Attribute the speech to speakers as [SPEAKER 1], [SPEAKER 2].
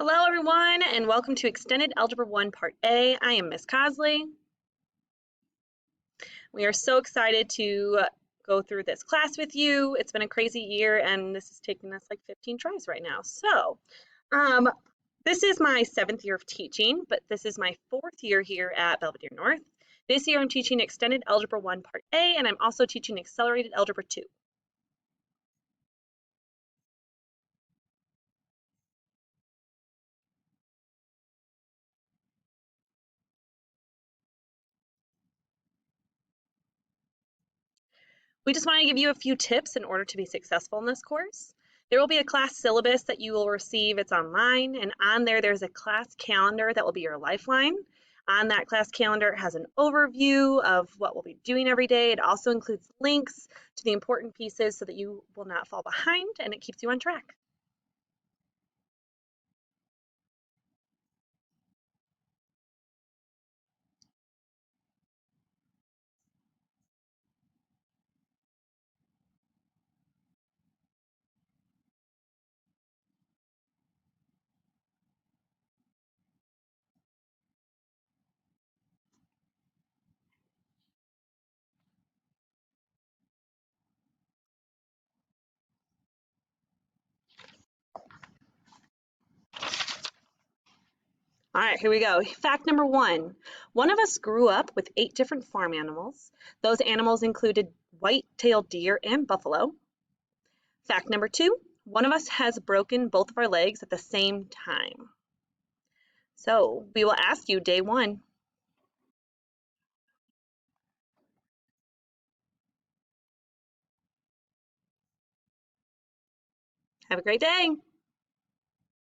[SPEAKER 1] Hello everyone and welcome to Extended Algebra 1 Part A. I am Miss Cosley. We are so excited to go through this class with you. It's been a crazy year and this is taking us like 15 tries right now. Um, this is my 7th year of teaching, but this is my 4th year here at Belvedere North. This year I'm teaching Extended Algebra 1 Part A and I'm also teaching Accelerated Algebra 2. We just want to give you a few tips in order to be successful in this course. There will be a class syllabus that you will receive. It's online, and on there's a class calendar that will be your lifeline. On that class calendar, it has an overview of what we'll be doing every day. It also includes links to the important pieces so that you will not fall behind and it keeps you on track. All right, here we go. Fact number one. One of us grew up with 8 different farm animals. Those animals included white-tailed deer and buffalo. Fact number 2, one of us has broken both of our legs at the same time. So we will ask you day 1. Have a great day.